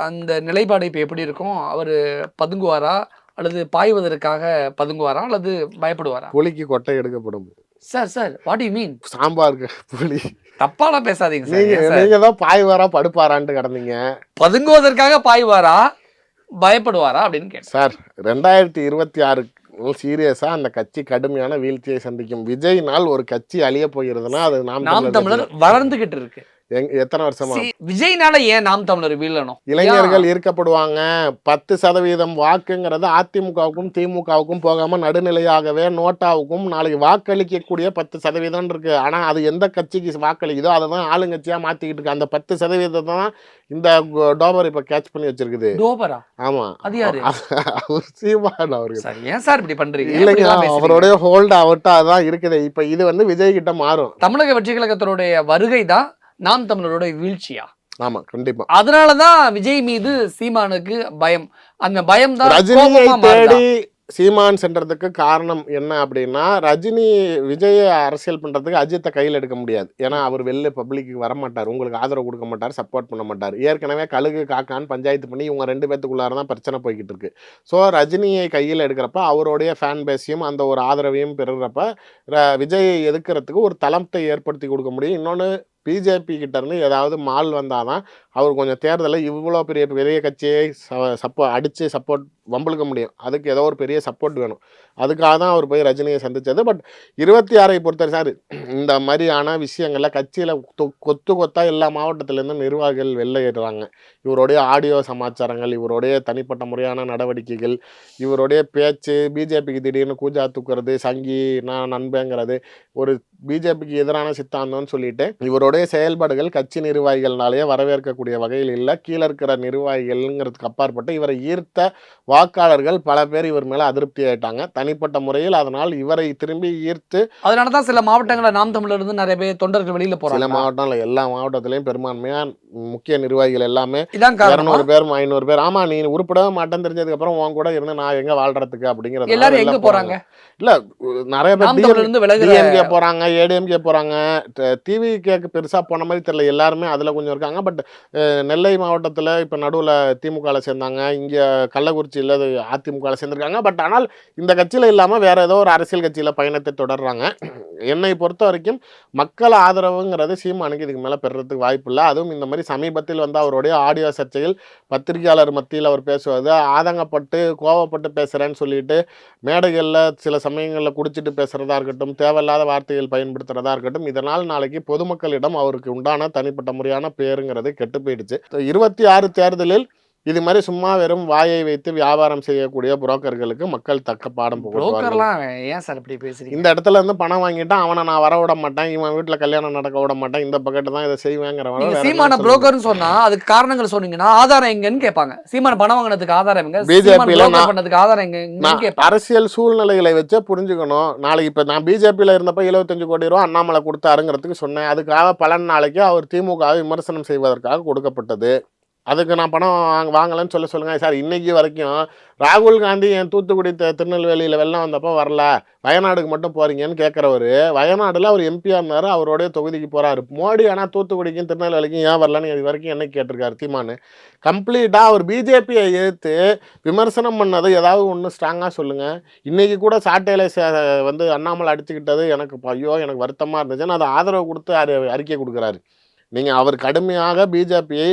அந்த நிலைப்பாடு இப்போ எப்படி இருக்கும்? அவர் பதுங்குவாரா, அல்லது பாய்வதற்காக பதுங்குவாரா, அல்லது பயப்படுவாரா? புலிக்கு கொட்டை எடுக்கப்படும். Sir what you mean? சாம்பாருக்கு புலி. தப்பாலாம் பேசாதீங்க சார். நீங்க ஏன் சார்? நீங்க தான் பாய்வாரா படுப்பாரான்ட்டு கிடந்தீங்க பதுங்குவதற்காக பாய்வாரா, பயப்படுவாரா அப்படின்னு கேட்டேன். சார். 2026 சீரியஸா அந்த கட்சி கடுமையான வீழ்ச்சியை சந்திக்கும். விஜய்னால் ஒரு கட்சி அழிய போகிறதுனா அது நாம் தமிழர் வளர்ந்துகிட்டு இருக்கு. எத்தனை வருஷமா? விஜய்னால ஏன் நாம் தமிழர் வீழணும்? இளைஞர்கள் ஈர்க்கப்படுவாங்க. 10% வாக்குங்கிறது அதிமுகவுக்கும் திமுகவுக்கும் போகாம நடுநிலையாகவே நோட்டாவுக்கும் நாளைக்கு வாக்களிக்கக்கூடிய 10% இருக்கு. ஆனா அது எந்த கட்சிக்கு வாக்களிக்குதோ அதை தான் ஆளுங்கட்சியா மாத்திக்கிட்டு இருக்கு. அந்த 10% தான் இந்த டோபர் இப்ப கேட்ச் பண்ணி வச்சிருக்குது. டோபரா? ஆமா. அது யாரு? அவர் சீமான் அவர்கள். சார் ஏன் சார் இப்படி பண்றீங்க? இல்லைங்க, அவருடைய ஹோல்ட் அவர்கிட்ட அதான் இருக்குது. இப்ப இது விஜய் கிட்ட மாறும். தமிழக வெற்றி கழகத்தினுடைய வருகை தான் நாம் தமிழரோட வீழ்ச்சியா? ஆமா, கண்டிப்பா. அதனாலதான் விஜய் மீது சீமானுக்கு பயம். அந்த பயம் தான் ரஜினியை தேடி சீமான் சென்றதுக்கு காரணம் என்ன அப்படின்னா, விஜயை அரசியல் பண்றதுக்கு அஜித்தை கையில் எடுக்க முடியாது. ஏன்னா அவர் வெளில பப்ளிக்கு வரமாட்டார், உங்களுக்கு ஆதரவு கொடுக்க மாட்டார், சப்போர்ட் பண்ண மாட்டார். ஏற்கனவே கழுகு காக்கான்னு பஞ்சாயத்து பண்ணி இவங்க 2 பேத்துக்குள்ளார தான் பிரச்சனை போய்கிட்டு இருக்கு. ஸோ ரஜினியை கையில் எடுக்கிறப்ப அவருடைய ஃபேன் பேஸையும் அந்த ஒரு ஆதரவையும் பெறுறப்ப விஜயை எதுக்கிறதுக்கு ஒரு தளத்தை ஏற்படுத்தி கொடுக்க முடியும். இன்னொன்று, பிஜேபி கிட்ட இருந்து ஏதாவது மால் வந்தாதான் அவர் கொஞ்சம் தேர்தலில் இவ்வளோ பெரிய பெரிய கட்சியை அடித்து சப்போர்ட் வம்பளுக்க முடியும். அதுக்கு ஏதோ ஒரு பெரிய சப்போர்ட் வேணும். அதுக்காக தான் அவர் போய் ரஜினியை சந்தித்தது. பட் 26 பொறுத்தவரை சார், இந்த மாதிரியான விஷயங்களில் கட்சியில் கொத்தா எல்லா மாவட்டத்திலேருந்து நிர்வாகிகள் வெளில ஏறுறாங்க. இவருடைய ஆடியோ சமாச்சாரங்கள், இவருடைய தனிப்பட்ட முறையான நடவடிக்கைகள், இவருடைய பேச்சு, பிஜேபிக்கு திடீர்னு கூஜா தூக்குறது, சங்கி நான் நண்பங்கிறது, ஒரு பிஜேபிக்கு எதிரான சித்தாந்தம்னு சொல்லிட்டு இவருடைய செயல்பாடுகள் கட்சி நிர்வாகிகள்னாலேயே வரவேற்கக்கூடிய வகையில் இல்லை. கீழே இருக்கிற நிர்வாகிகள்ங்கிறதுக்கு அப்பாற்பட்டு இவரை ஈர்த்த வாக்காளர்கள் பல பேர் இவர் மேல அதிருப்தி ஆயிட்டாங்க தனிப்பட்ட முறையில். அதனால் இவரை திரும்பி ஈர்த்து அதனாலதான் சில மாவட்டங்களில் நாம் தமிழர் இருந்து நிறைய பேர் தொண்டர்கள் வெளியில போறாங்க. சில மாவட்டம்ல எல்லா மாவட்டத்திலையும் பெரும்பான்மையா முக்கிய நிர்வாகிகள் எல்லாமே இதான் 200 பேர் 500 பேர். ஆமா, நீ உருப்படவே மாட்டேன்னு தெரிஞ்சதுக்கு அப்புறம் உன் கூட இருந்து நான் எங்க வாழ்றதுக்கு அப்படிங்கிறது. எல்லாரும் எங்க போறாங்க? இல்ல, நிறைய பேர் டிஎம்கே போறாங்க, ஏடிஎம்கே போறாங்க. டிவிகேக்கு பெருசா போன மாதிரி தெரியல, எல்லாருமே அதுல கொஞ்சம் இருக்காங்க. பட் நெல்லை மாவட்டத்துல இப்ப நடுவுல திமுகவில் சேர்ந்தாங்க, இங்க கள்ளக்குறிச்சியில் அதிமுகவில் சேர்ந்திருக்காங்க. பட் ஆனால் இந்த கட்சியில இல்லாம வேற ஏதோ ஒரு அரசியல் கட்சியில பயணத்தை தொடர்றாங்க. என்னை பொறுத்த வரைக்கும் மக்கள் ஆதரவுங்கிறது சீமானுக்கு இதுக்கு மேல பெறறதுக்கு வாய்ப்பு இல்லை. அதுவும் இந்த மாதிரி சமீபத்தில் வந்து அவருடைய ஆடியோ சர்ச்சையில் பத்திரிகையாளர் மத்தியில் அவர் பேசுவது ஆதங்கப்பட்டு கோவப்பட்டு பேசுறேன்னு சொல்லிட்டு மேடைகளில் சில சமயங்களில் குடிச்சிட்டு பேசுறதா இருக்கட்டும், தேவையில்லாத வார்த்தைகள் பயன்படுத்துறதா இருக்கட்டும், இதனால் நாளைக்கு பொதுமக்களிடம் அவருக்கு உண்டான தனிப்பட்ட முறையான பேருங்கிறது கெட்டு போயிடுச்சு. 26 தேர்தலில் இது மாதிரி சும்மா வெறும் வாயை வைத்து வியாபாரம் செய்யக்கூடிய புரோக்கர்களுக்கு மக்கள் தக்க பாடம் புரோக்கர்லாம் ஏன் சார் இப்படி பேசுறீங்க? இந்த இடத்துல இருந்து பணம் வாங்கிட்டா அவனை நான் வர விட மாட்டேன், இவன் வீட்டுல கல்யாணம் நடக்க விட மாட்டேன், இந்த பக்கெட்டு தான் இதை செய்வேங்கிறவங்க சீமான புரோக்கர்னு சொன்னா அதுக்கு காரணங்கள் சொன்னீங்கன்னா ஆதாரம் எங்கன்னு கேட்பாங்க. சீமான பணம் வாங்கினதுக்கு ஆதாரம் எங்க? பிஜேபியில பண்ணதுக்கு ஆதாரம் எங்க? அரசியல் சூழ்நிலைகளை வச்சு புரிஞ்சுக்கணும். நாளைக்கு இப்ப நான் பிஜேபியில இருந்தப்ப 75 கோடி ரூபாய் அண்ணாமலை கொடுத்தாருங்கிறதுக்கு சொன்னேன். அதுக்காக பலன் நாளைக்கு அவர் திமுகவை விமர்சனம் செய்வதற்காக கொடுக்கப்பட்டது. அதுக்கு நான் பணம் வாங்கலன்னு சொல்லுங்க சார். இன்னைக்கு வரைக்கும் ராகுல் காந்தி என் தூத்துக்குடி திருநெல்வேலியில் வெள்ளம் வந்தப்போ வரல, வயநாடுக்கு மட்டும் போறீங்கன்னு கேட்குறவர், வயநாடுல அவர் எம்பியா இருந்தார், அவருடைய தொகுதிக்கு போறாரு. மோடி ஆனால் தூத்துக்குடிக்கும் திருநெல்வேலிக்கும் ஏன் வரலன்னு இது வரைக்கும் என்ன கேட்டிருக்காரு தீமானு. கம்ப்ளீட்டாக அவர் பிஜேபியை எதிர்த்து விமர்சனம் பண்ணது ஏதாவது ஒன்று ஸ்ட்ராங்காக சொல்லுங்கள். இன்றைக்கி கூட சாட்டையில் வந்து அண்ணாமலை அடிச்சுக்கிட்டது எனக்கு ஐயோ எனக்கு வருத்தமாக இருந்துச்சுன்னு அதை ஆதரவு கொடுத்து அறிக்கை கொடுக்குறாரு. நீங்கள் அவர் கடுமையாக பிஜேபியை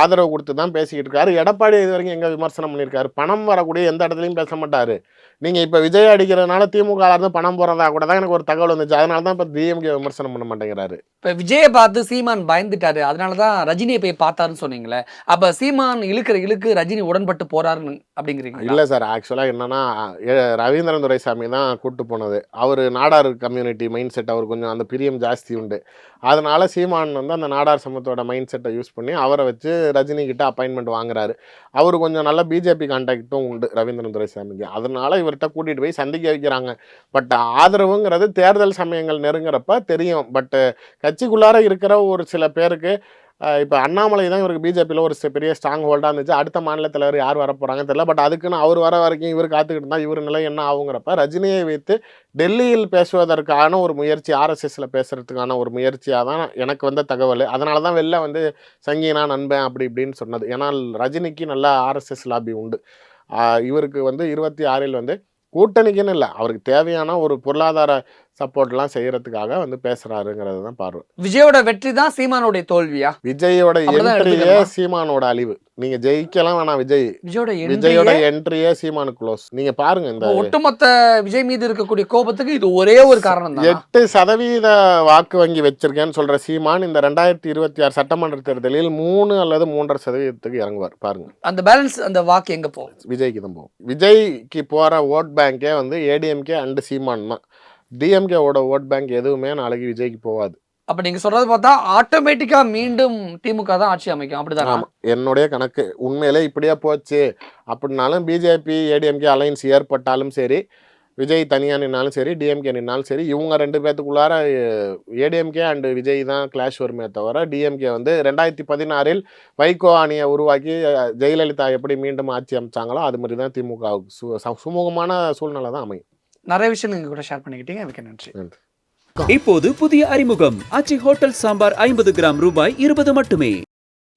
ஆதரவு கொடுத்து தான் பேசிக்கிட்டு இருக்காரு. எடப்பாடி இது வரைக்கும் எங்கே விமர்சனம் பண்ணியிருக்காரு? பணம் வரக்கூடிய எந்த இடத்துலையும் பேச மாட்டார். நீங்க இப்ப விஜய் அடிக்கிறதுனால திமுக இருந்து பணம் போறதா கூட தான் எனக்கு ஒரு தகவல் வந்துச்சு. அதனால தான் இப்ப டிஎம்கே விமர்சனம் பண்ண மாட்டேங்கிறாரு. இப்ப விஜயை பார்த்து சீமான் பயந்துட்டாரு, அதனாலதான் ரஜினியை போய் பார்த்தாருன்னு சொன்னீங்களே, அப்ப சீமான் இழுக்கிற இழுக்கு ரஜினி உடன்பட்டு போறாருன்னு அப்படிங்கிறீங்க? இல்ல சார், ஆக்சுவலா என்னன்னா ரவீந்திரன் துரைசாமி தான் கூட்டு போனது. அவரு நாடார் கம்யூனிட்டி மைண்ட் செட், அவர் கொஞ்சம் அந்த பிரியம் ஜாஸ்தி உண்டு. அதனால சீமான் வந்து அந்த நாடார் சமூகத்தோட மைண்ட் செட்டை யூஸ் பண்ணி அவரை வச்சு ரஜினி கிட்ட அப்பாயின்மெண்ட் வாங்குறாரு. அவரு கொஞ்சம் நல்ல பிஜேபி கான்டாக்டும் உண்டு ரவீந்திரன் துரைசாமிக்கு. அதனால இவர்கிட்ட கூட்டிட்டு போய் சந்திக்க வைக்கிறாங்க. பட் ஆதரவுங்கிறது தேர்தல் சமயங்கள் நெருங்குறப்ப தெரியும். பட் கட்சிக்குள்ளார இருக்கிற ஒரு சில பேருக்கு இப்போ அண்ணாமலை தான் இவருக்கு பிஜேபியில் ஒரு பெரிய ஸ்ட்ராங் ஹோல்டாக இருந்துச்சு. அடுத்த மாநில தலைவர் யார் வரப்போகிறாங்கன்னு தெரியல. பட் அதுக்குன்னு அவர் வர வரைக்கும் இவர் காத்துக்கிட்டு இருந்தால் இவர் நிலை என்ன ஆகுங்கிறப்ப ரஜினியை வைத்து டெல்லியில் பேசுவதற்கான ஒரு முயற்சி, ஆர்எஸ்எஸ்ல பேசுறதுக்கான ஒரு முயற்சியாக தான் எனக்கு வந்த தகவல். அதனால தான் வெளில வந்து சங்கினா நண்பன் அப்படி இப்படின்னு சொன்னது. ஏன்னா ரஜினிக்கு நல்ல ஆர்எஸ்எஸ் லாபி உண்டு. இவருக்கு வந்து 26 வந்து கூட்டணிக்குன்னு இல்லை, அவருக்கு தேவையான ஒரு பொருளாதார சப்போர்ட்லாம் செய்யறதுக்காக வந்து பேசுறாருங்கிறது தான் பார்வை. விஜயோட வெற்றி தான் சீமானுடைய தோல்வியா? விஜயோட அப்படிதான் என்ட்ரியே எடுத்துக்கணுமா? சீமானோட அழிவு. நீங்க ஜெயிக்கலாம் வேணாம், விஜயோட விஜயோட entry-யே என்ட்ரியே சீமானு க்ளோஸ். நீங்க பாருங்க, இந்த ஒட்டுமொத்த விஜய் மீது இருக்கக்கூடிய கோபத்துக்கு இது ஒரே ஒரு காரணம் தான். 8% வாக்கு வங்கி வச்சிருக்கேன்னு சொல்ற சீமான் இந்த 2026 சட்டமன்ற தேர்தலில் 3 அல்லது 3.5% இறங்குவார். பாருங்க, அந்த பேலன்ஸ், அந்த வாக்கு எங்க போகும்? விஜய்க்கு தான் போகும். விஜய்க்கு போற ஓட் பேங்கே வந்து ஏடிஎம்கே அண்ட் சீமான் தான். டிஎம்கேவோட ஓட் பேங்க் எதுவுமே நாளைக்கு விஜய்க்கு போகாது. அப்ப நீங்க சொல்றது பார்த்தா ஆட்டோமேட்டிக்கா மீண்டும் திமுக தான் ஆட்சி அமைக்கும், அப்படிதான்? ஆமா, என்னுடைய கணக்கு. உண்மையிலே இப்படியே போச்சு அப்படின்னாலும் பிஜேபி ஏடிஎம்கே அலைன்ஸ் ஏற்பட்டாலும் சரி, விஜய் தனியாக நின்னாலும் சரி, டிஎம்கே நின்னாலும் சரி, இவங்க 2 பேத்துக்குள்ளார ஏடிஎம்கே அண்ட் விஜய் தான் கிளாஷ் வருமே தவிர டிஎம்கே வந்து 2016 வைகோ அணியை உருவாக்கி ஜெயலலிதா எப்படி மீண்டும் ஆட்சி அமைச்சாங்களோ அது மாதிரி தான் திமுக சுமூகமான சூழ்நிலை தான் அமையும். நிறைய விஷயம் நீங்க கூட ஷேர் பண்ணிக்கிட்டீங்க, மிக்க நன்றி. நன்றி. இப்போது புதிய அறிமுகம் ஆச்சி ஹோட்டல் சாம்பார் 50 கிராம் ரூபாய் 20 மட்டுமே.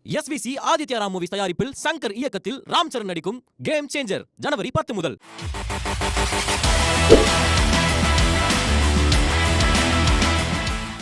எஸ்விசி ஆதித்யா ராம் மூவிஸ் தயாரிப்பில் சங்கர் இயக்கத்தில் ராம் சரண் நடிக்கும் கேம் சேஞ்சர் ஜனவரி 10 முதல்.